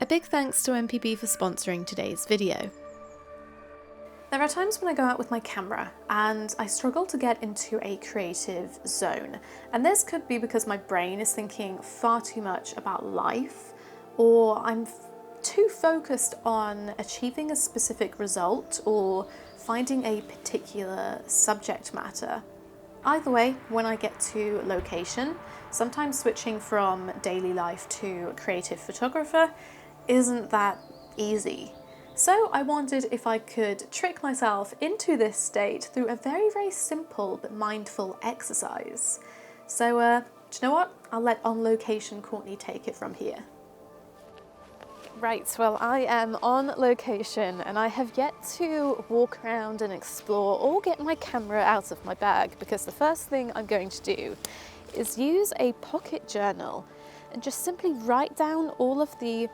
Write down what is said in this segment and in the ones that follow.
A big thanks to MPB for sponsoring today's video. There are times when I go out with my camera and I struggle to get into a creative zone. And this could be because my brain is thinking far too much about life, or I'm too focused on achieving a specific result or finding a particular subject matter. Either way, when I get to location, sometimes switching from daily life to creative photographer isn't that easy. So I wondered if I could trick myself into this state through a very, very simple but mindful exercise. So, do you know what? I'll let On Location Courtney take it from here. Right, well, I am on location and I have yet to walk around and explore or get my camera out of my bag, because the first thing I'm going to do is use a pocket journal and just simply write down all of the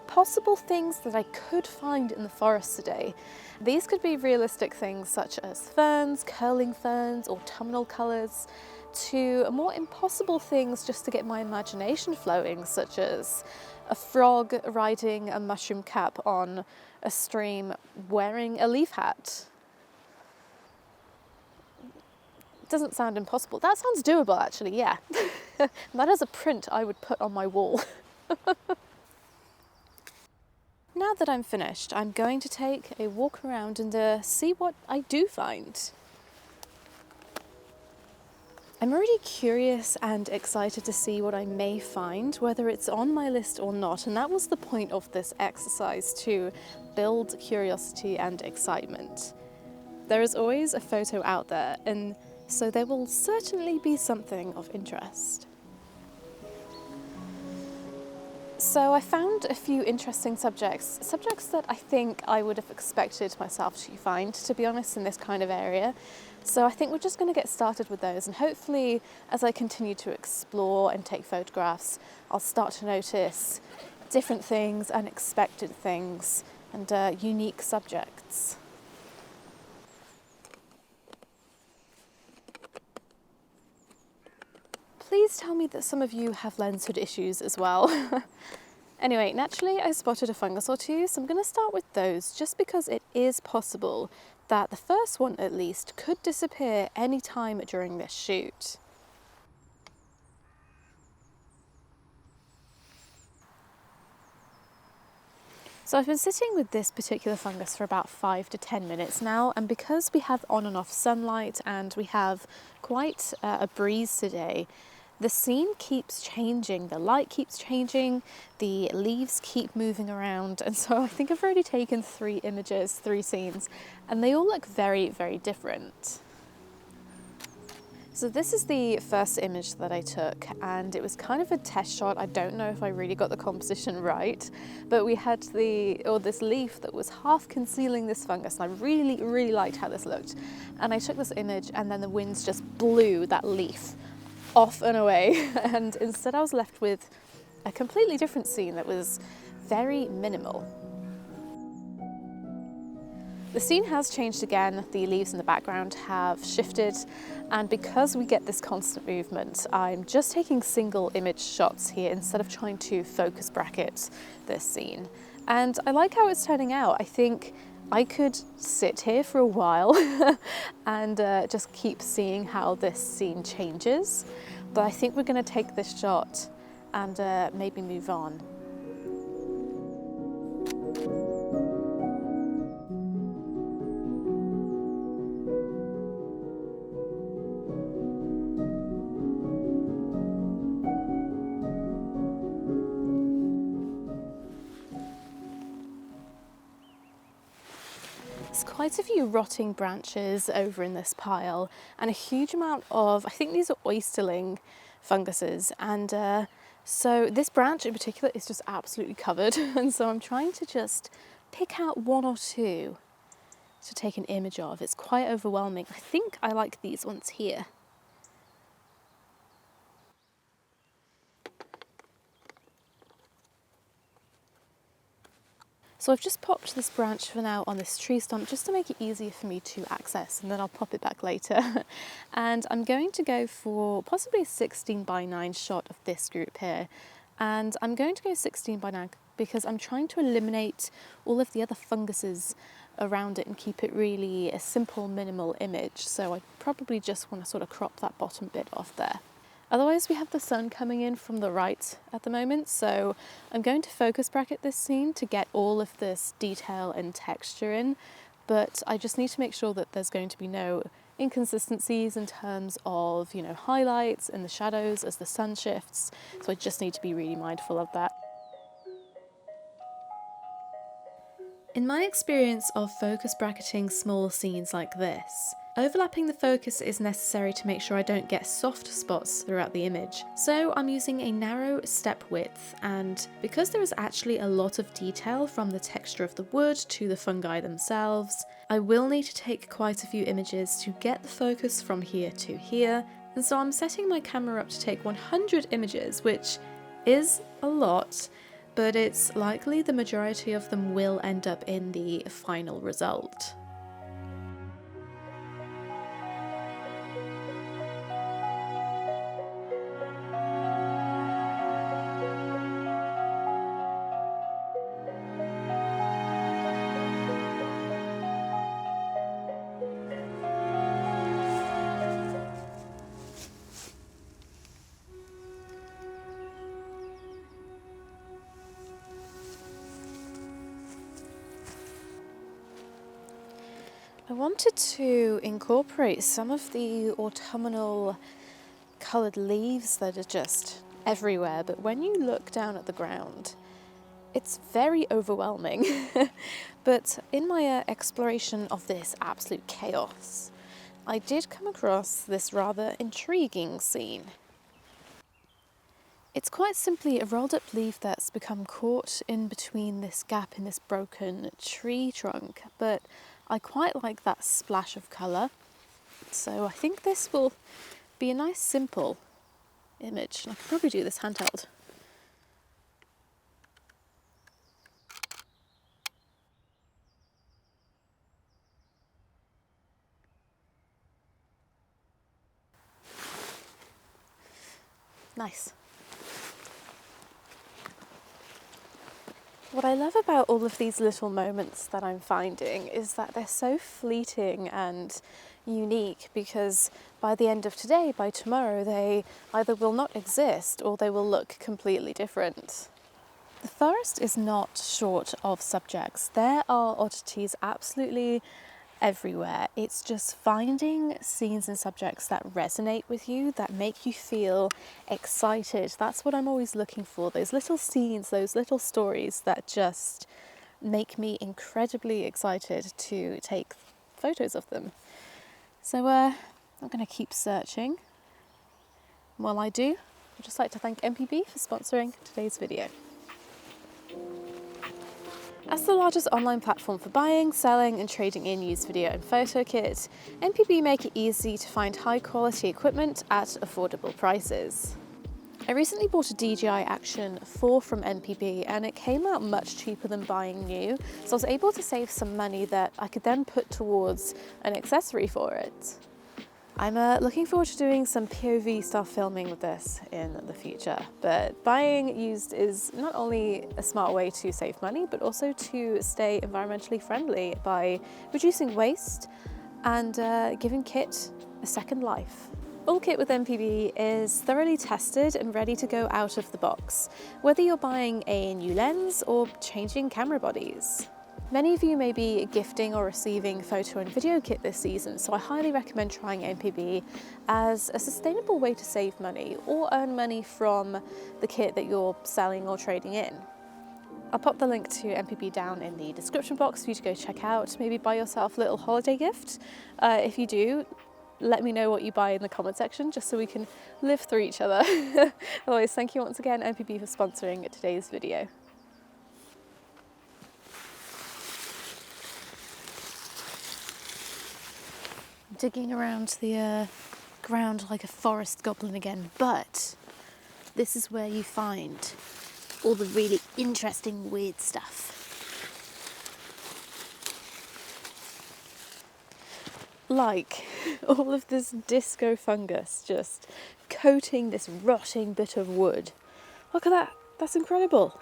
possible things that I could find in the forest today. These could be realistic things such as ferns, curling ferns, autumnal colours, to more impossible things just to get my imagination flowing, such as a frog riding a mushroom cap on a stream wearing a leaf hat. Doesn't sound impossible. That sounds doable, actually, yeah. That is a print I would put on my wall. Now that I'm finished, I'm going to take a walk around and see what I do find. I'm already curious and excited to see what I may find, whether it's on my list or not, and that was the point of this exercise, to build curiosity and excitement. There is always a photo out there, and so there will certainly be something of interest. So I found a few interesting subjects that I think I would have expected myself to find, to be honest, in this kind of area. So I think we're just going to get started with those, and hopefully as I continue to explore and take photographs, I'll start to notice different things, unexpected things, and unique subjects. Please tell me that some of you have lens hood issues as well. Anyway, naturally I spotted a fungus or two, so I'm going to start with those just because it is possible that the first one at least could disappear any time during this shoot. So I've been sitting with this particular fungus for about 5 to 10 minutes now, and because we have on and off sunlight and we have quite a breeze today, the scene keeps changing, the light keeps changing, the leaves keep moving around, and so I think I've already taken 3 images, 3 scenes, and they all look very, very different. So this is the first image that I took, and it was kind of a test shot. I don't know if I really got the composition right, but we had this leaf that was half concealing this fungus, and I really, really liked how this looked. And I took this image, and then the winds just blew that leaf off and away, and instead I was left with a completely different scene that was very minimal. The scene has changed again, the leaves in the background have shifted, and because we get this constant movement, I'm just taking single image shots here instead of trying to focus bracket this scene. And I like how it's turning out. I think I could sit here for a while and just keep seeing how this scene changes, but I think we're going to take this shot and maybe move on. There's quite a few rotting branches over in this pile, and a huge amount of, I think these are oysterling funguses, and so this branch in particular is just absolutely covered, and so I'm trying to just pick out 1 or 2 to take an image of. It's quite overwhelming. I think I like these ones here. So I've just popped this branch for now on this tree stump just to make it easier for me to access, and then I'll pop it back later. And I'm going to go for possibly a 16:9 shot of this group here. And I'm going to go 16:9 because I'm trying to eliminate all of the other funguses around it and keep it really a simple, minimal image. So I probably just want to sort of crop that bottom bit off there. Otherwise, we have the sun coming in from the right at the moment, so I'm going to focus bracket this scene to get all of this detail and texture in, but I just need to make sure that there's going to be no inconsistencies in terms of, highlights and the shadows as the sun shifts, so I just need to be really mindful of that. In my experience of focus bracketing small scenes like this, overlapping the focus is necessary to make sure I don't get soft spots throughout the image. So I'm using a narrow step width, and because there is actually a lot of detail from the texture of the wood to the fungi themselves, I will need to take quite a few images to get the focus from here to here, and so I'm setting my camera up to take 100 images, which is a lot, but it's likely the majority of them will end up in the final result. I wanted to incorporate some of the autumnal coloured leaves that are just everywhere, but when you look down at the ground, it's very overwhelming. But in my exploration of this absolute chaos, I did come across this rather intriguing scene. It's quite simply a rolled up leaf that's become caught in between this gap in this broken tree trunk, but I quite like that splash of colour, so I think this will be a nice simple image, and I could probably do this handheld. Nice. What I love about all of these little moments that I'm finding is that they're so fleeting and unique, because by the end of today, by tomorrow, they either will not exist or they will look completely different. The forest is not short of subjects. There are oddities absolutely everywhere. It's just finding scenes and subjects that resonate with you, that make you feel excited. That's what I'm always looking for, those little scenes, those little stories that just make me incredibly excited to take photos of them. So I'm going to keep searching. While I do, I'd just like to thank MPB for sponsoring today's video. As the largest online platform for buying, selling and trading in used video and photo kit, MPB make it easy to find high quality equipment at affordable prices. I recently bought a DJI Action 4 from MPB and it came out much cheaper than buying new, so I was able to save some money that I could then put towards an accessory for it. I'm looking forward to doing some POV style filming with this in the future, but buying used is not only a smart way to save money, but also to stay environmentally friendly by reducing waste and giving kit a second life. All kit with MPB is thoroughly tested and ready to go out of the box, whether you're buying a new lens or changing camera bodies. Many of you may be gifting or receiving photo and video kit this season, so I highly recommend trying MPB as a sustainable way to save money or earn money from the kit that you're selling or trading in. I'll pop the link to MPB down in the description box for you to go check out. Maybe buy yourself a little holiday gift. If you do, let me know what you buy in the comment section, just so we can live through each other. Otherwise, thank you once again, MPB, for sponsoring today's video. Digging around the ground like a forest goblin again, but this is where you find all the really interesting weird stuff. Like all of this disco fungus just coating this rotting bit of wood. Look at that, that's incredible.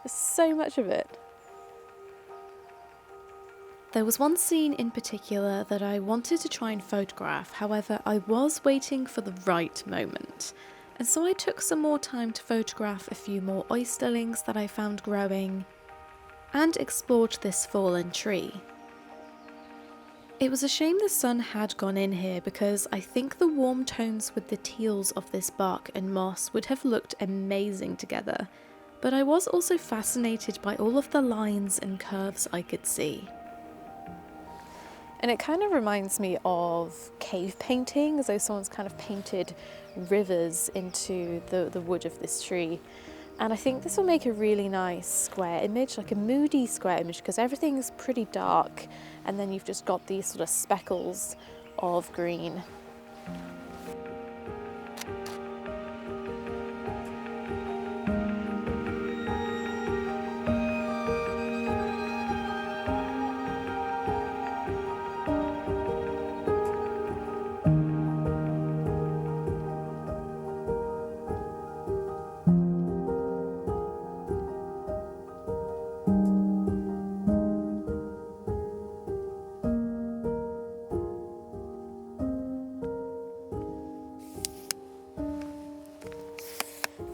There's so much of it. There was one scene in particular that I wanted to try and photograph, however I was waiting for the right moment. And so I took some more time to photograph a few more oysterlings that I found growing and explored this fallen tree. It was a shame the sun had gone in here because I think the warm tones with the teals of this bark and moss would have looked amazing together, but I was also fascinated by all of the lines and curves I could see. And it kind of reminds me of cave painting, as though someone's kind of painted rivers into the wood of this tree. And I think this will make a really nice square image, like a moody square image, because everything's pretty dark and then you've just got these sort of speckles of green.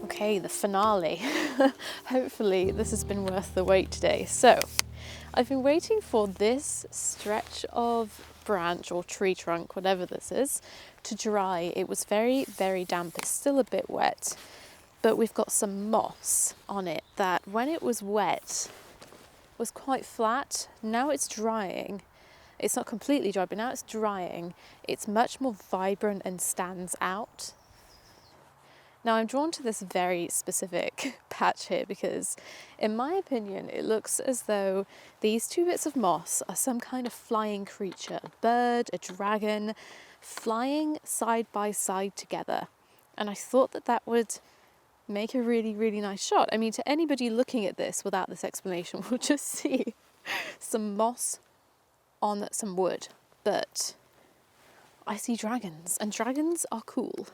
Okay, the finale. Hopefully this has been worth the wait today. So, I've been waiting for this stretch of branch or tree trunk, whatever this is, to dry. It was very, very damp. It's still a bit wet, but we've got some moss on it that when it was wet was quite flat. Now it's drying. It's not completely dry, but now it's drying. It's much more vibrant and stands out. Now I'm drawn to this very specific patch here because, in my opinion, it looks as though these two bits of moss are some kind of flying creature, a bird, a dragon, flying side by side together. And I thought that that would make a really, really nice shot. I mean, to anybody looking at this without this explanation will just see some moss on some wood. But I see dragons, and dragons are cool.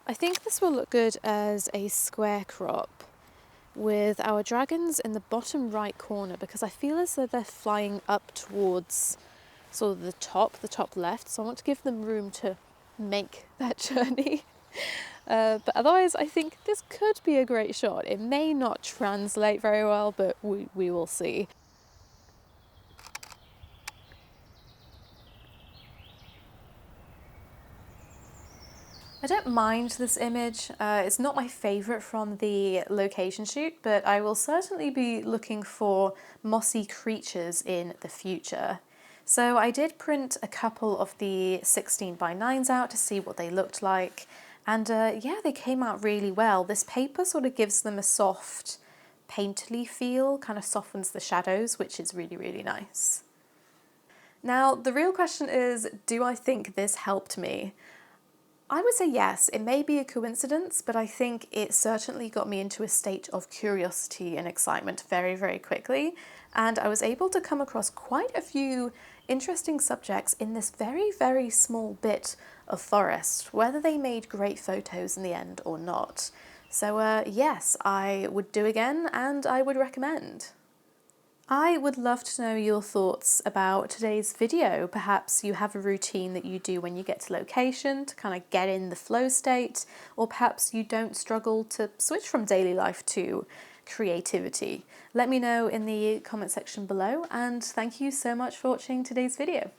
I think this will look good as a square crop with our dragons in the bottom right corner, because I feel as though they're flying up towards sort of the top left, so I want to give them room to make that journey. But otherwise I think this could be a great shot. It may not translate very well, but we will see. I don't mind this image. It's not my favourite from the location shoot, but I will certainly be looking for mossy creatures in the future. So I did print a couple of the 16x9s out to see what they looked like, and yeah, they came out really well. This paper sort of gives them a soft, painterly feel, kind of softens the shadows, which is really, really nice. Now, the real question is, do I think this helped me? I would say yes. It may be a coincidence, but I think it certainly got me into a state of curiosity and excitement very, very quickly. And I was able to come across quite a few interesting subjects in this very, very small bit of forest, whether they made great photos in the end or not. So yes, I would do again and I would recommend. I would love to know your thoughts about today's video. Perhaps you have a routine that you do when you get to location to kind of get in the flow state, or perhaps you don't struggle to switch from daily life to creativity. Let me know in the comment section below, and thank you so much for watching today's video.